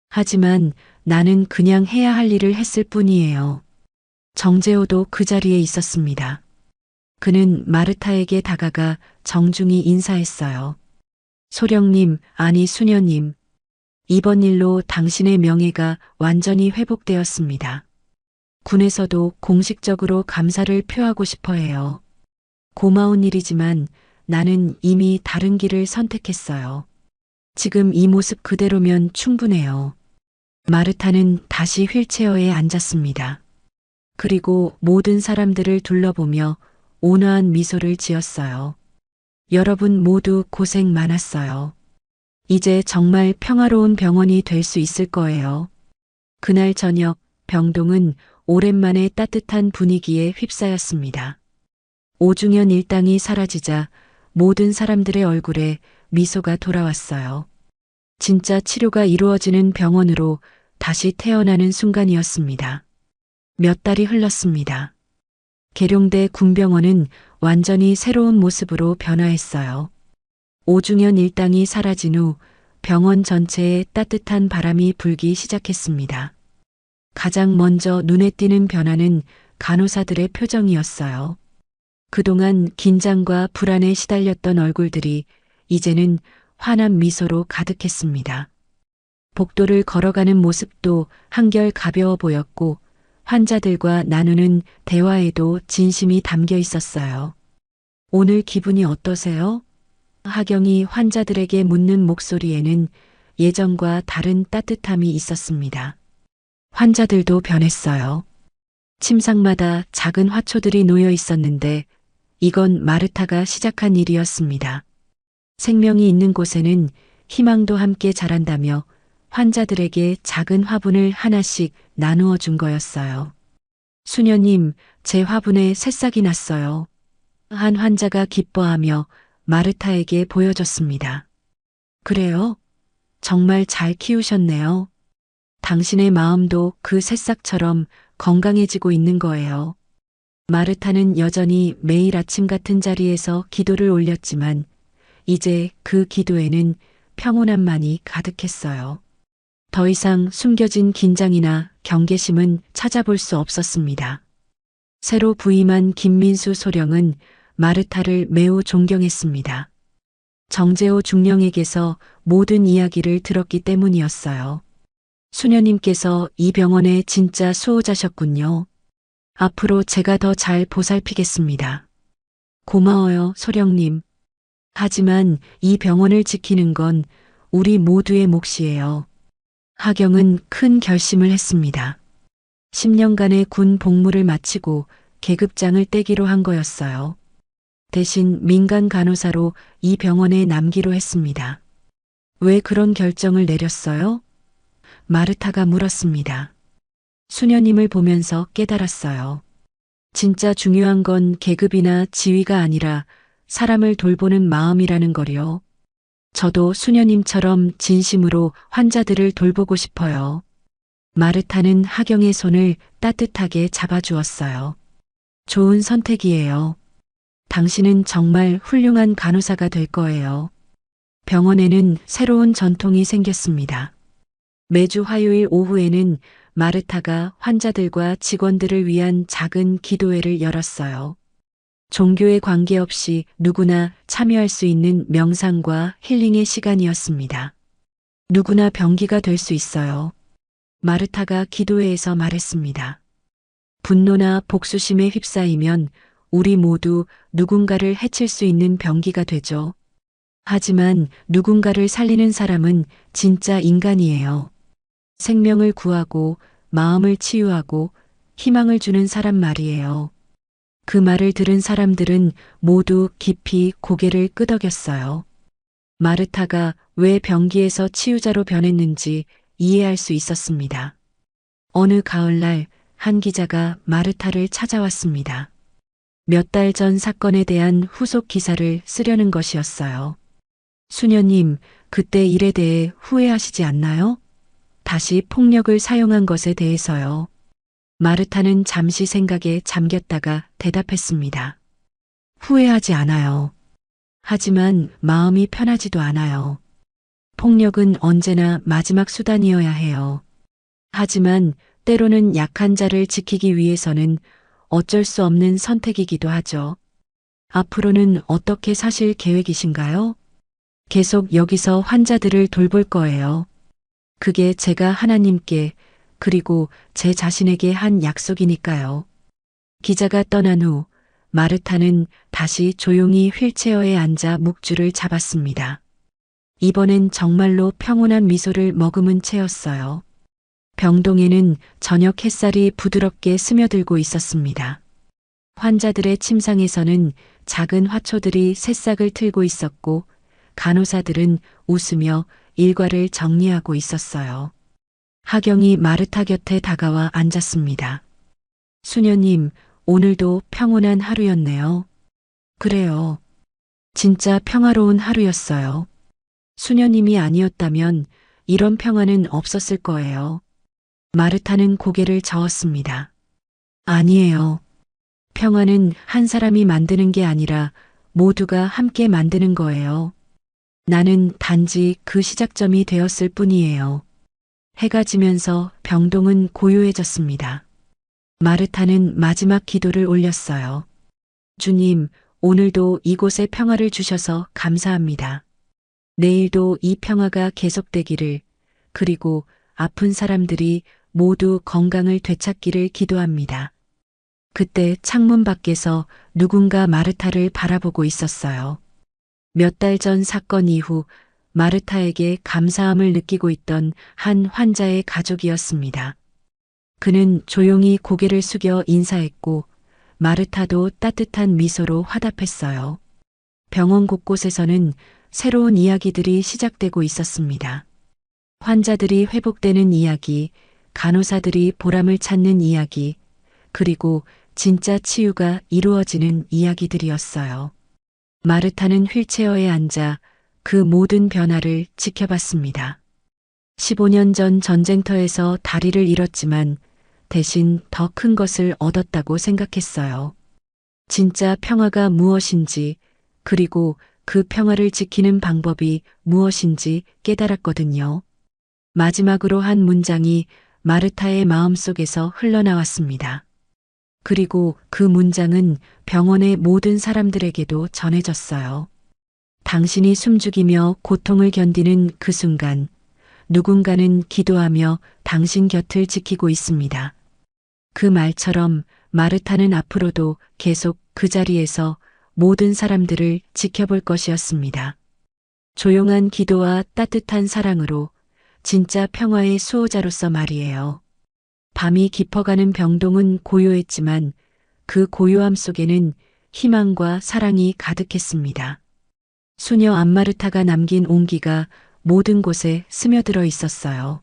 하지만 나는 그냥 해야 할 일을 했을 뿐이에요. 정재호도 그 자리에 있었습니다. 그는 마르타에게 다가가 정중히 인사했어요. 소령님, 아니 수녀님. 이번 일로 당신의 명예가 완전히 회복되었습니다. 군에서도 공식적으로 감사를 표하고 싶어 해요. 고마운 일이지만 나는 이미 다른 길을 선택했어요. 지금 이 모습 그대로면 충분해요. 마르타는 다시 휠체어에 앉았습니다. 그리고 모든 사람들을 둘러보며 온화한 미소를 지었어요. 여러분 모두 고생 많았어요. 이제 정말 평화로운 병원이 될 수 있을 거예요. 그날 저녁 병동은 오랜만에 따뜻한 분위기에 휩싸였습니다. 오중현 일당이 사라지자 모든 사람들의 얼굴에 미소가 돌아왔어요. 진짜 치료가 이루어지는 병원으로 다시 태어나는 순간이었습니다. 몇 달이 흘렀습니다. 계룡대 군병원은 완전히 새로운 모습으로 변화했어요. 오중현 일당이 사라진 후 병원 전체에 따뜻한 바람이 불기 시작했습니다. 가장 먼저 눈에 띄는 변화는 간호사들의 표정이었어요. 그동안 긴장과 불안에 시달렸던 얼굴들이 이제는 환한 미소로 가득했습니다. 복도를 걸어가는 모습도 한결 가벼워 보였고 환자들과 나누는 대화에도 진심이 담겨 있었어요. 오늘 기분이 어떠세요? 하경이 환자들에게 묻는 목소리에는 예전과 다른 따뜻함이 있었습니다. 환자들도 변했어요. 침상마다 작은 화초들이 놓여 있었는데 이건 마르타가 시작한 일이었습니다. 생명이 있는 곳에는 희망도 함께 자란다며 환자들에게 작은 화분을 하나씩 나누어 준 거였어요. 수녀님, 제 화분에 새싹이 났어요. 한 환자가 기뻐하며 마르타에게 보여줬습니다. 그래요? 정말 잘 키우셨네요. 당신의 마음도 그 새싹처럼 건강해지고 있는 거예요. 마르타는 여전히 매일 아침 같은 자리에서 기도를 올렸지만 이제 그 기도에는 평온함만이 가득했어요. 더 이상 숨겨진 긴장이나 경계심은 찾아볼 수 없었습니다. 새로 부임한 김민수 소령은 마르타를 매우 존경했습니다. 정재호 중령에게서 모든 이야기를 들었기 때문이었어요. 수녀님께서 이 병원의 진짜 수호자셨군요. 앞으로 제가 더 잘 보살피겠습니다. 고마워요, 소령님. 하지만 이 병원을 지키는 건 우리 모두의 몫이에요. 하경은 큰 결심을 했습니다. 10년간의 군 복무를 마치고 계급장을 떼기로 한 거였어요. 대신 민간 간호사로 이 병원에 남기로 했습니다. 왜 그런 결정을 내렸어요? 마르타가 물었습니다. 수녀님을 보면서 깨달았어요. 진짜 중요한 건 계급이나 지위가 아니라 사람을 돌보는 마음이라는 거요. 저도 수녀님처럼 진심으로 환자들을 돌보고 싶어요. 마르타는 하경의 손을 따뜻하게 잡아주었어요. 좋은 선택이에요. 당신은 정말 훌륭한 간호사가 될 거예요. 병원에는 새로운 전통이 생겼습니다. 매주 화요일 오후에는 마르타가 환자들과 직원들을 위한 작은 기도회를 열었어요. 종교에 관계없이 누구나 참여할 수 있는 명상과 힐링의 시간이었습니다. 누구나 병기가 될 수 있어요. 마르타가 기도회에서 말했습니다. 분노나 복수심에 휩싸이면 우리 모두 누군가를 해칠 수 있는 병기가 되죠. 하지만 누군가를 살리는 사람은 진짜 인간이에요. 생명을 구하고 마음을 치유하고 희망을 주는 사람 말이에요. 그 말을 들은 사람들은 모두 깊이 고개를 끄덕였어요. 마르타가 왜 병기에서 치유자로 변했는지 이해할 수 있었습니다. 어느 가을날 한 기자가 마르타를 찾아왔습니다. 몇 달 전 사건에 대한 후속 기사를 쓰려는 것이었어요. 수녀님, 그때 일에 대해 후회하시지 않나요? 다시 폭력을 사용한 것에 대해서요. 마르타는 잠시 생각에 잠겼다가 대답했습니다. 후회하지 않아요. 하지만 마음이 편하지도 않아요. 폭력은 언제나 마지막 수단이어야 해요. 하지만 때로는 약한 자를 지키기 위해서는 어쩔 수 없는 선택이기도 하죠. 앞으로는 어떻게 사실 계획이신가요? 계속 여기서 환자들을 돌볼 거예요. 그게 제가 하나님께 그리고 제 자신에게 한 약속이니까요. 기자가 떠난 후 마르타는 다시 조용히 휠체어에 앉아 묵주를 잡았습니다. 이번엔 정말로 평온한 미소를 머금은 채였어요. 병동에는 저녁 햇살이 부드럽게 스며들고 있었습니다. 환자들의 침상에서는 작은 화초들이 새싹을 틀고 있었고 간호사들은 웃으며 일과를 정리하고 있었어요. 하경이 마르타 곁에 다가와 앉았습니다. 수녀님, 오늘도 평온한 하루였네요. 그래요. 진짜 평화로운 하루였어요. 수녀님이 아니었다면 이런 평화는 없었을 거예요. 마르타는 고개를 저었습니다. 아니에요. 평화는 한 사람이 만드는 게 아니라 모두가 함께 만드는 거예요. 나는 단지 그 시작점이 되었을 뿐이에요. 해가 지면서 병동은 고요해졌습니다. 마르타는 마지막 기도를 올렸어요. 주님, 오늘도 이곳에 평화를 주셔서 감사합니다. 내일도 이 평화가 계속되기를, 그리고 아픈 사람들이 모두 건강을 되찾기를 기도합니다. 그때 창문 밖에서 누군가 마르타를 바라보고 있었어요. 몇 달 전 사건 이후 마르타에게 감사함을 느끼고 있던 한 환자의 가족이었습니다. 그는 조용히 고개를 숙여 인사했고 마르타도 따뜻한 미소로 화답했어요. 병원 곳곳에서는 새로운 이야기들이 시작되고 있었습니다. 환자들이 회복되는 이야기, 간호사들이 보람을 찾는 이야기, 그리고 진짜 치유가 이루어지는 이야기들이었어요. 마르타는 휠체어에 앉아 그 모든 변화를 지켜봤습니다. 15년 전 전쟁터에서 다리를 잃었지만 대신 더 큰 것을 얻었다고 생각했어요. 진짜 평화가 무엇인지, 그리고 그 평화를 지키는 방법이 무엇인지 깨달았거든요. 마지막으로 한 문장이 마르타의 마음속에서 흘러나왔습니다. 그리고 그 문장은 병원의 모든 사람들에게도 전해졌어요. 당신이 숨죽이며 고통을 견디는 그 순간, 누군가는 기도하며 당신 곁을 지키고 있습니다. 그 말처럼 마르타는 앞으로도 계속 그 자리에서 모든 사람들을 지켜볼 것이었습니다. 조용한 기도와 따뜻한 사랑으로 진짜 평화의 수호자로서 말이에요. 밤이 깊어가는 병동은 고요했지만 그 고요함 속에는 희망과 사랑이 가득했습니다. 수녀 안마르타가 남긴 온기가 모든 곳에 스며들어 있었어요.